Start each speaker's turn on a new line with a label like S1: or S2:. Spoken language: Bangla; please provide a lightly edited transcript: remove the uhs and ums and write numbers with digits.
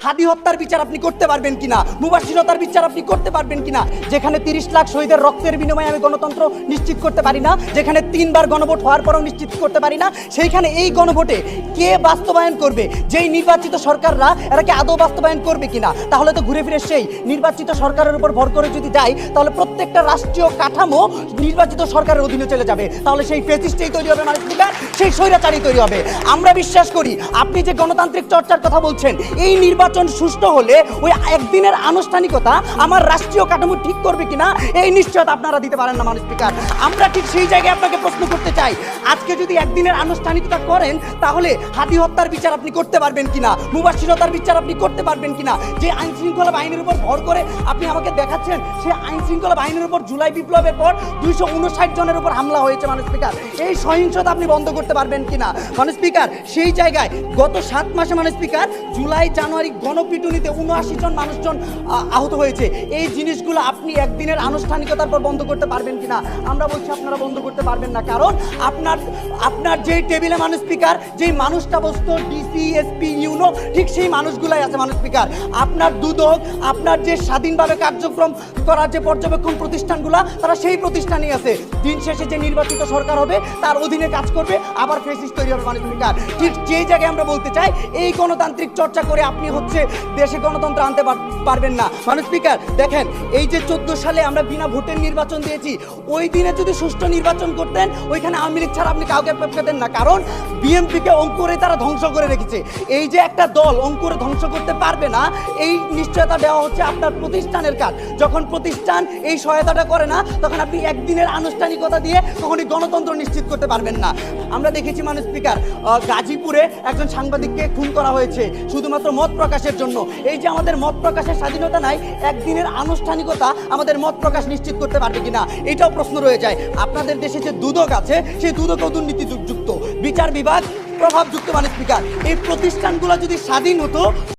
S1: হাদি হত্যার বিচার আপনি করতে পারবেন কিনা, মুবাশশিরতার বিচার আপনি করতে পারবেন কিনা, যেখানে 30 লাখ শহীদের রক্তের বিনিময়ে আমি গণতন্ত্র নিশ্চিত করতে পারি না, যেখানে 3বার গণভোট হওয়ার পরেও নিশ্চিত করতে পারি না, সেইখানে এই গণভোটে কে বাস্তবায়ন করবে? যেই নির্বাচিত সরকাররা এটাকে আদৌ বাস্তবায়ন করবে কিনা? তাহলে তো ঘুরে ফিরে সেই নির্বাচিত সরকারের উপর ভর করে যদি যাই, তাহলে প্রত্যেকটা রাষ্ট্রীয় কাঠামো নির্বাচিত সরকারের অধীনে চলে যাবে। তাহলে সেই ফ্যাসিস্টেই তৈরি হবে মানুষ, সেই স্বৈরাচারী তৈরি হবে। আমরা বিশ্বাস করি আপনি যে গণতান্ত্রিক চর্চার কথা বলছেন, এই নির্বাচন সুষ্ঠু হলে ওই একদিনের আনুষ্ঠানিকতা আমার রাষ্ট্রীয় কাঠামো ঠিক করবে কিনা এই নিশ্চয়তা আপনারা দিতে পারেন না। মানুষ স্পিকার, আমরা ঠিক সেই জায়গায় আপনাকে প্রশ্ন করতে চাই, আজকে যদি একদিনের আনুষ্ঠানিকতা করেন, তাহলে হাদি হত্যার বিচার আপনি করতে পারবেন কিনা, মুবাশশিরতার বিচার আপনি করতে পারবেন কিনা? যে আইন শৃঙ্খলা বাহিনীর উপর ভর করে আপনি আমাকে দেখাচ্ছেন, সে আইন শৃঙ্খলা বাহিনীর উপর জুলাই বিপ্লবের পর 259 জনের উপর হামলা হয়েছে। মানুষ স্পিকার, এই সহিংসতা আপনি বন্ধ করতে পারবেন কিনা? মানুষ স্পিকার, সেই জায়গায় গত 7 মাসে মানুষ স্পিকার জুলাই জানুয়ারি গণপিটুনিতে 79 জন মানুষজন আহত হয়েছে। এই জিনিসগুলো আপনি একদিনের আনুষ্ঠানিকতার পর বন্ধ করতে পারবেন কিনা? আমরা বলছি আপনারা বন্ধ করতে পারবেন না, কারণ আপনার যেই টেবিলে মানুষ স্পিকার, যেই মানুষটা বসতো ডিসি এসপি ইউনো, ঠিক সেই মানুষগুলাই আছে। মানুষ স্পিকার, আপনার দুদক, আপনার যে স্বাধীনভাবে কার্যক্রম করার যে পর্যবেক্ষণ প্রতিষ্ঠানগুলো, তারা সেই প্রতিষ্ঠানই আছে। দিন শেষে যে নির্বাচিত সরকার হবে তার অধীনে কাজ করবে, আবার ফ্যাসিস্ট তৈরি হবে। মানুষ স্পিকার, ঠিক যেই জায়গায় আমরা বলতে চাই, এই গণতান্ত্রিক চর্চা করে আপনি দেশে গণতন্ত্র আনতে পারবেন না। মানুষ স্পিকার, দেখেন, এই যে 14 সালে আমরা বিনা ভোটের নির্বাচন দিয়েছি, ওই দিনে যদি সুষ্ঠু নির্বাচন করতেন, ওইখানে আওয়ামী লীগ ছাড়া আপনি কাউকে পেতেন না, কারণ বিএনপিকে অঙ্কুরে তারা ধ্বংস করে রেখেছে। এই যে একটা দল অঙ্কুরে ধ্বংস করতে পারবে না, এই নিশ্চয়তা দেওয়া হচ্ছে আপনার প্রতিষ্ঠানের কাজ। যখন প্রতিষ্ঠান এই সহায়তাটা করে না, তখন আপনি একদিনের আনুষ্ঠানিকতা দিয়ে কখনই গণতন্ত্র নিশ্চিত করতে পারবেন না। আমরা দেখেছি মানুষ স্পিকার, গাজীপুরে একজন সাংবাদিককে খুন করা হয়েছে শুধুমাত্র মত প্রকাশের জন্য। এই যে আমাদের মত প্রকাশের স্বাধীনতা নাই, একদিনের আনুষ্ঠানিকতা আমাদের মত প্রকাশ নিশ্চিত করতে পারবে কিনা, এটাও প্রশ্ন রয়ে যায়। আপনাদের দেশে যে দুদক আছে, সেই দুদকও দুর্নীতিযুক্ত, বিচার বিভাগ প্রভাবযুক্ত। মানুষ স্পিকার, এই প্রতিষ্ঠানগুলো যদি স্বাধীন হতো,